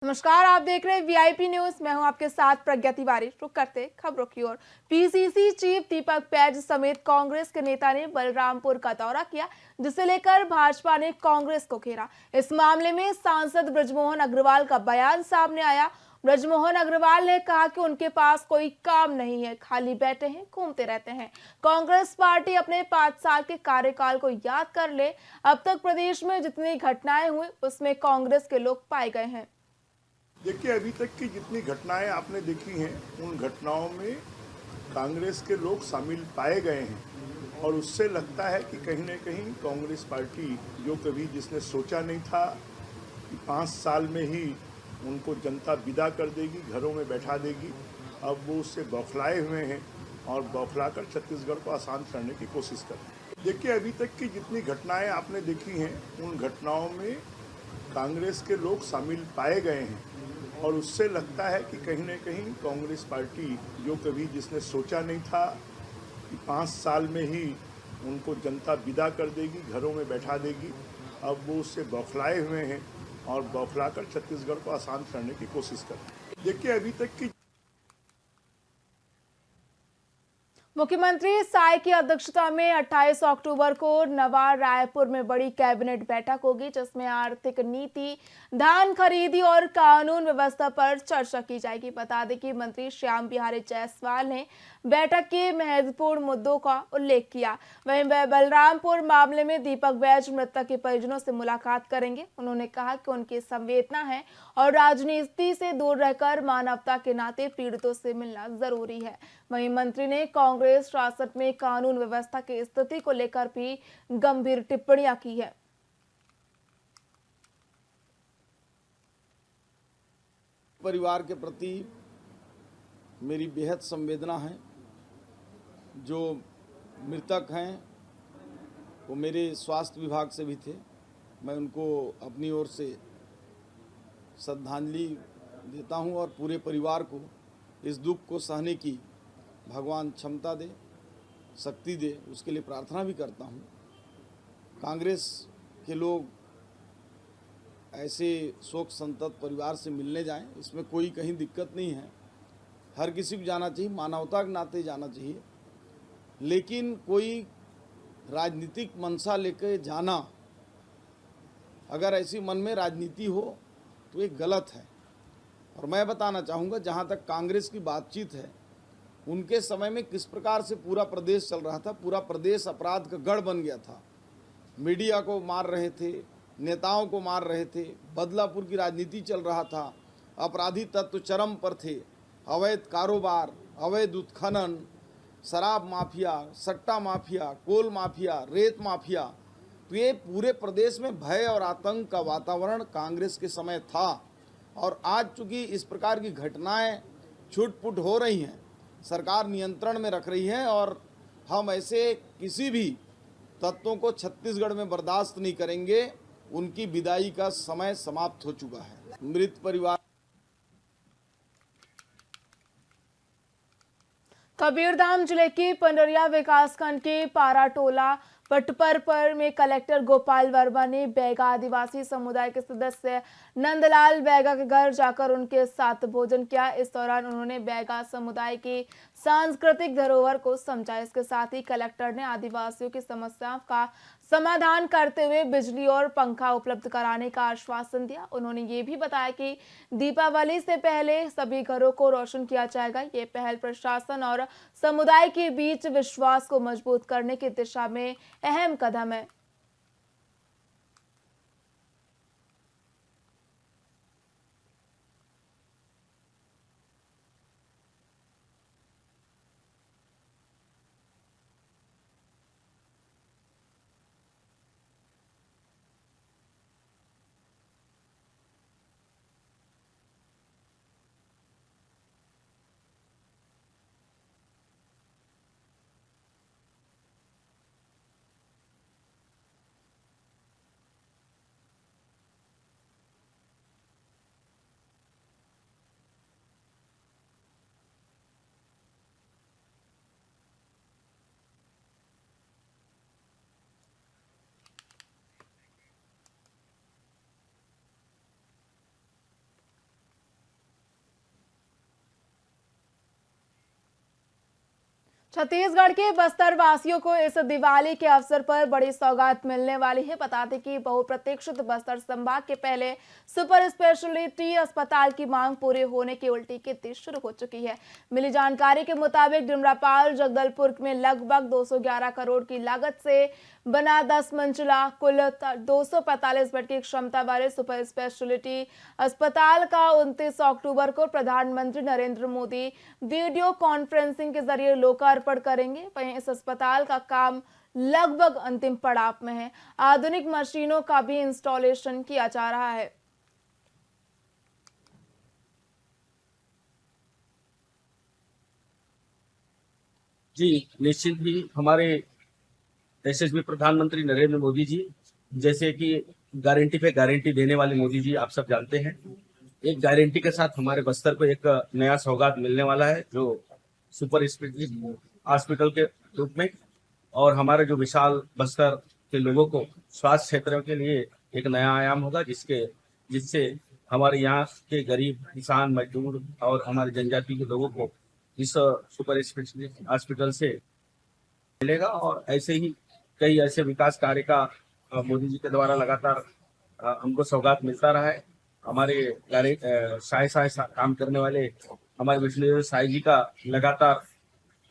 नमस्कार, आप देख रहे हैं वीआईपी न्यूज। मैं हूं आपके साथ प्रज्ञा तिवारी। रुक करते खबरों की ओर। पीसीसी चीफ दीपक बैज समेत कांग्रेस के नेता ने बलरामपुर का दौरा किया, जिसे लेकर भाजपा ने कांग्रेस को घेरा। इस मामले में सांसद बृजमोहन अग्रवाल का बयान सामने आया। बृजमोहन अग्रवाल ने कहा कि उनके पास कोई काम नहीं है, खाली बैठे हैं, घूमते रहते हैं। कांग्रेस पार्टी अपने 5 साल के कार्यकाल को याद कर ले। अब तक प्रदेश में जितनी घटनाएं हुई उसमें कांग्रेस के लोग पाए गए हैं। देखिए, अभी तक की जितनी घटनाएं आपने देखी हैं उन घटनाओं में कांग्रेस के लोग शामिल पाए गए हैं और उससे लगता है कि कहीं न कहीं कांग्रेस पार्टी जो कभी जिसने सोचा नहीं था कि 5 साल में ही उनको जनता विदा कर देगी, घरों में बैठा देगी, अब वो उससे बौखलाए हुए हैं और बौखलाकर छत्तीसगढ़ को आसान करने की कोशिश कर रहे हैं। देखिए, अभी तक की जितनी घटनाएं आपने देखी हैं उन घटनाओं में कांग्रेस के लोग शामिल पाए गए हैं और उससे लगता है कि कहीं न कहीं कांग्रेस पार्टी जो कभी जिसने सोचा नहीं था कि 5 साल में ही उनको जनता विदा कर देगी, घरों में बैठा देगी, अब वो उससे बौखलाए हुए हैं और बौखलाकर छत्तीसगढ़ को आसान करने की कोशिश कर रहे हैं। देखिए, अभी तक की मुख्यमंत्री साय की अध्यक्षता में 28 अक्टूबर को नवा रायपुर में बड़ी कैबिनेट बैठक होगी, जिसमें आर्थिक नीति, धान खरीदी और कानून व्यवस्था पर चर्चा की जाएगी। बता दें कि मंत्री श्याम बिहारी जायसवाल ने बैठक के महत्वपूर्ण मुद्दों का उल्लेख किया। वहीं बलरामपुर मामले में दीपक बैज मृतक के परिजनों से मुलाकात करेंगे। उन्होंने कहा कि उनकी संवेदना है और राजनीति से दूर रहकर मानवता के नाते पीड़ितों से मिलना जरूरी है। वहीं मंत्री ने कांग्रेस शासन में कानून व्यवस्था की स्थिति को लेकर भी गंभीर टिप्पणियां की है। परिवार के प्रति मेरी बेहद संवेदना है। जो मृतक हैं वो मेरे स्वास्थ्य विभाग से भी थे। मैं उनको अपनी ओर से श्रद्धांजलि देता हूं और पूरे परिवार को इस दुख को सहने की भगवान क्षमता दे, शक्ति दे, उसके लिए प्रार्थना भी करता हूं। कांग्रेस के लोग ऐसे शोक संतप्त परिवार से मिलने जाएं, इसमें कोई कहीं दिक्कत नहीं है। हर किसी को जाना चाहिए, मानवता के नाते जाना चाहिए। लेकिन कोई राजनीतिक मंशा लेकर जाना, अगर ऐसी मन में राजनीति हो तो ये गलत है। और मैं बताना चाहूँगा, जहाँ तक कांग्रेस की बातचीत है, उनके समय में किस प्रकार से पूरा प्रदेश चल रहा था। पूरा प्रदेश अपराध का गढ़ बन गया था। मीडिया को मार रहे थे, नेताओं को मार रहे थे, बदलापुर की राजनीति चल रहा था, अपराधी तत्व चरम पर थे, अवैध कारोबार, अवैध उत्खनन, शराब माफिया, सट्टा माफिया, कोल माफिया, रेत माफिया। तो ये पूरे प्रदेश में भय और आतंक का वातावरण कांग्रेस के समय था। और आज चूंकि इस प्रकार की घटनाएं छुटपुट हो रही हैं, सरकार नियंत्रण में रख रही है और हम ऐसे किसी भी तत्वों को छत्तीसगढ़ में बर्दाश्त नहीं करेंगे। उनकी विदाई का समय समाप्त हो चुका है। मृत परिवार कबीरधाम जिले के पंडरिया विकासखंड के पाराटोला पटपर में कलेक्टर गोपाल वर्मा ने बैगा आदिवासी समुदाय के सदस्य नंदलाल बैगा के घर जाकर उनके साथ भोजन किया। इस दौरान उन्होंने बैगा समुदाय की सांस्कृतिक धरोहर को समझा। इसके साथ ही कलेक्टर ने आदिवासियों की समस्याओं का समाधान करते हुए बिजली और पंखा उपलब्ध कराने का आश्वासन दिया। उन्होंने ये भी बताया कि दीपावली से पहले सभी घरों को रोशन किया जाएगा। ये पहल प्रशासन और समुदाय के बीच विश्वास को मजबूत करने की दिशा में अहम कदम है। छत्तीसगढ़ के बस्तर वासियों को इस दिवाली के अवसर पर बड़ी सौगात मिलने वाली है। बता दें कि बहुप्रतीक्षित बस्तर संभाग के पहले सुपर स्पेशलिटी अस्पताल की मांग पूरी होने की उल्टी गिनती शुरू हो चुकी है। मिली जानकारी के मुताबिक डिमरापाल जगदलपुर में लगभग 211 करोड़ की लागत से बना 10 मंजिला कुल 245 बेड की क्षमता वाले सुपर स्पेशलिटी अस्पताल का 29 अक्टूबर को प्रधानमंत्री नरेंद्र मोदी वीडियो कॉन्फ्रेंसिंग के जरिए लोकार्पण करेंगे। वहीं इस अस्पताल का काम लगभग अंतिम पड़ाव में है। आधुनिक मशीनों का भी इंस्टॉलेशन किया जा रहा है। जी, निश्चित ही हमारे यशस्वी प्रधानमंत्री नरेंद्र मोदी जी जैसे कि गारंटी पे गारंटी देने वाले मोदी जी आप सब जानते हैं। एक गारंटी के साथ हमारे बस्तर को एक नया सौगात मिलने वाला है जो सुपर स्पेशलिटी हॉस्पिटल के रूप में, और हमारे जो विशाल बस्तर के लोगों को स्वास्थ्य क्षेत्रों के लिए एक नया आयाम होगा जिससे हमारे यहाँ के गरीब किसान मजदूर और हमारे जनजाति के लोगों को इस सुपर स्पेशलिटी हॉस्पिटल से मिलेगा। और ऐसे ही कई ऐसे विकास कार्य का मोदी जी के द्वारा लगातार हमको सौगात मिलता रहा है। हमारे साय काम करने वाले हमारे विष्णु साई जी का लगातार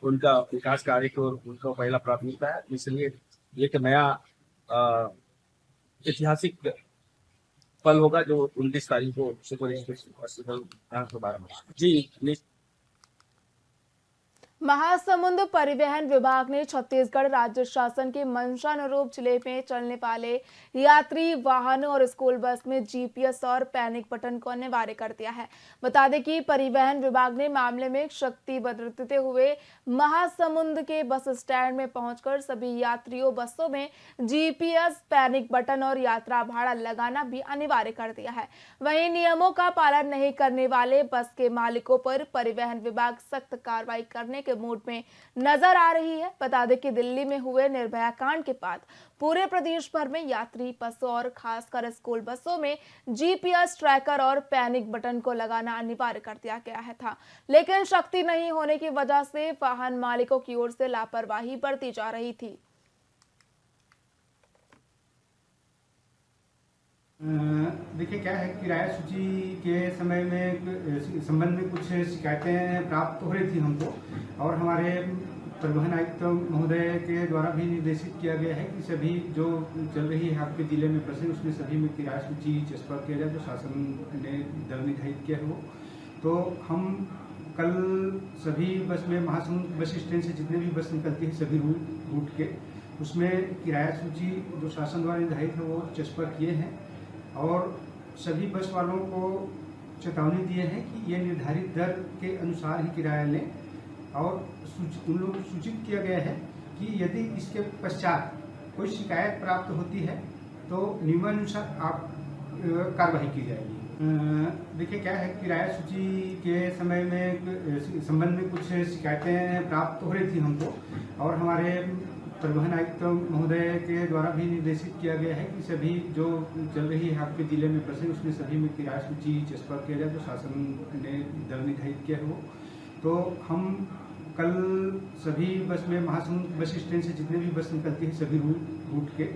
उनका विकास कार्य को उनका पहला प्राथमिकता है, इसलिए एक नया ऐतिहासिक पल होगा जो 29 तारीख को सुपर स्पेशलिटी हॉस्पिटल जी। महासमुंद परिवहन विभाग ने छत्तीसगढ़ राज्य शासन के मंशानुरूप जिले में चलने वाले यात्री वाहनों और स्कूल बस में जीपीएस और पैनिक बटन को अनिवार्य कर दिया है। बता दें कि परिवहन विभाग ने मामले में शक्ति बरतते हुए महासमुंद के बस स्टैंड में पहुंचकर सभी यात्रियों बसों में जीपीएस, पैनिक बटन और यात्रा भाड़ा लगाना भी अनिवार्य कर दिया है। वहीं नियमों का पालन नहीं करने वाले बस के मालिकों पर परिवहन विभाग सख्त कार्रवाई करने मूड में नजर आ रही है। बता दें कि दिल्ली में हुए निर्भया कांड के बाद पूरे प्रदेश भर में यात्री बसों और खासकर स्कूल बसों में जीपीएस ट्रैकर और पैनिक बटन को लगाना अनिवार्य कर दिया गया है था, लेकिन शक्ति नहीं होने की वजह से वाहन मालिकों की ओर से लापरवाही बरती जा रही थी। देखिए क्या है, किराया सूची के समय में संबंध में कुछ शिकायतें प्राप्त हो रही थी हमको, और हमारे परिवहन आयुक्त महोदय के द्वारा भी निर्देशित किया गया है कि सभी जो चल रही है आपके जिले में बसें उसमें सभी में किराया सूची चस्पा किया जाए जो शासन ने दर निर्धारित किया हो। तो हम कल सभी बस में महासमुंद बस स्टैंड से जितने भी बस निकलती है सभी रूट के उसमें किराया सूची जो शासन द्वारा निर्धारित है वो चस्पा किए हैं, और सभी बस वालों को चेतावनी दिए हैं कि ये निर्धारित दर के अनुसार ही किराया लें, और उन लोगों को सूचित किया गया है कि यदि इसके पश्चात कोई शिकायत प्राप्त होती है तो नियमानुसार आप कार्रवाई की जाएगी। देखिए क्या है, किराया सूची के समय में संबंध में कुछ शिकायतें प्राप्त हो रही थी हमको, और हमारे परिवहन आयुक्त महोदय के द्वारा भी निर्देशित किया गया है कि सभी जो चल रही है आपके जिले में बसें उसमें सभी में किराया सूची चस्पा किया जाए जो शासन ने दर निर्धारित किया हो। तो हम कल सभी बस में महासमुंद बस स्टैंड से जितने भी बस निकलती है सभी रूट के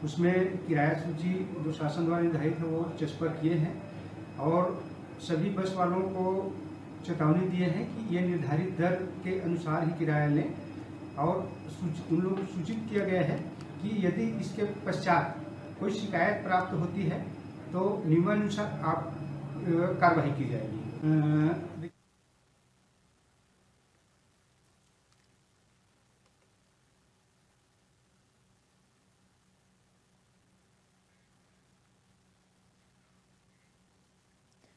उसमें किराया सूची जो शासन द्वारा निर्धारित है वो चस्पा किए हैं, और सभी बस वालों को चेतावनी दिए हैं कि ये निर्धारित दर के अनुसार ही किराया लें, और उन लोगों को सूचित किया गया है कि यदि इसके पश्चात कोई शिकायत प्राप्त होती है तो नियमानुसार आप कार्रवाई की जाएगी।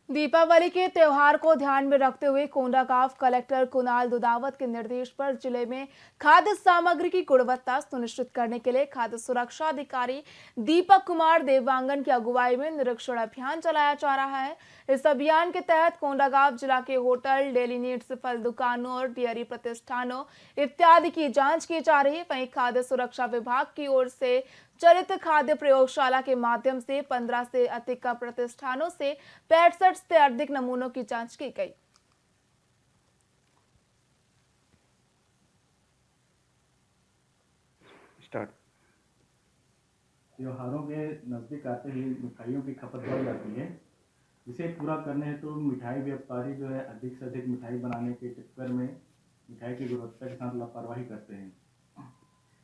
दीपावली के त्योहार को ध्यान में रखते हुए कोंडागांव कलेक्टर कुणाल दुदावत के निर्देश पर जिले में खाद्य सामग्री की गुणवत्ता सुनिश्चित करने के लिए खाद्य सुरक्षा अधिकारी दीपक कुमार देवांगन की अगुवाई में निरीक्षण अभियान चलाया जा रहा है। इस अभियान के तहत कोंडागांव जिला के होटल, डेली नीड्स, फल दुकानों और डेयरी प्रतिष्ठानों इत्यादि की जांच की जा रही है। वहीं खाद्य सुरक्षा विभाग की ओर से चलित खाद्य प्रयोगशाला के माध्यम से 15 से अधिक का प्रतिष्ठानों से 65 से अधिक नमूनों की जांच की गई। स्टार्ट। त्योहारों के नज़दीक आते ही मिठाइयों की खपत बढ़ जाती है। इसे पूरा करने हेतु मिठाई व्यापारी जो है अधिक से अधिक मिठाई बनाने के चक्कर में मिठाई की गुणवत्ता के साथ लापरवाही करते हैं।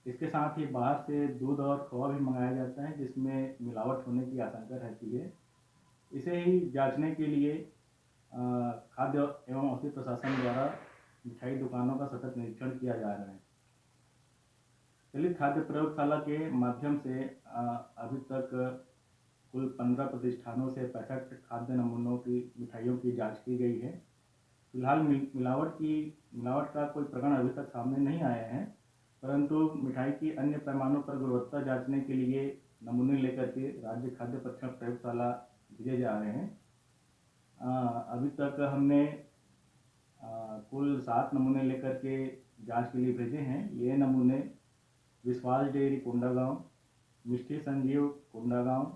इसके साथ ही बाहर से दूध और खोआ भी मंगाया जाता है जिसमें मिलावट होने की आशंका रहती है। इसे ही जांचने के लिए खाद्य एवं औषधि प्रशासन द्वारा मिठाई दुकानों का सतत निरीक्षण किया जा रहा है। चलित खाद्य प्रयोगशाला के माध्यम से अभी तक कुल 15 प्रतिष्ठानों से 65 खाद्य नमूनों की मिठाइयों की जांच की गई है। फिलहाल मिलावट का कोई प्रकरण अभी तक सामने नहीं आया है, परंतु मिठाई की अन्य पैमानों पर गुणवत्ता जांचने के लिए नमूने लेकर के राज्य खाद्य परीक्षण प्रयोगशाला भेजे जा रहे हैं। अभी तक हमने कुल 7 नमूने लेकर के जांच के लिए भेजे हैं। ये नमूने Vishwas dairy Kondagaon, Mishti Sanjeev Kondagaon,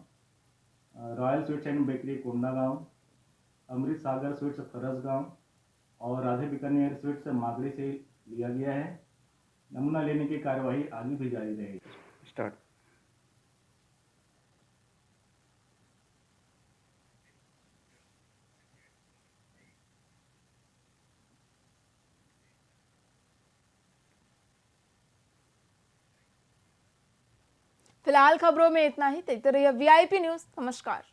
royal sweets and bakery Kondagaon, Amrit Sagar sweets Farasgaon और राधे बीकानेर स्वीट्स मागड़ी से लिया गया है। नमूना लेने की कार्यवाही आगे भी जारी रहेगी। स्टार्ट। फिलहाल खबरों में इतना ही। देखते रहिए VIP न्यूज़। नमस्कार।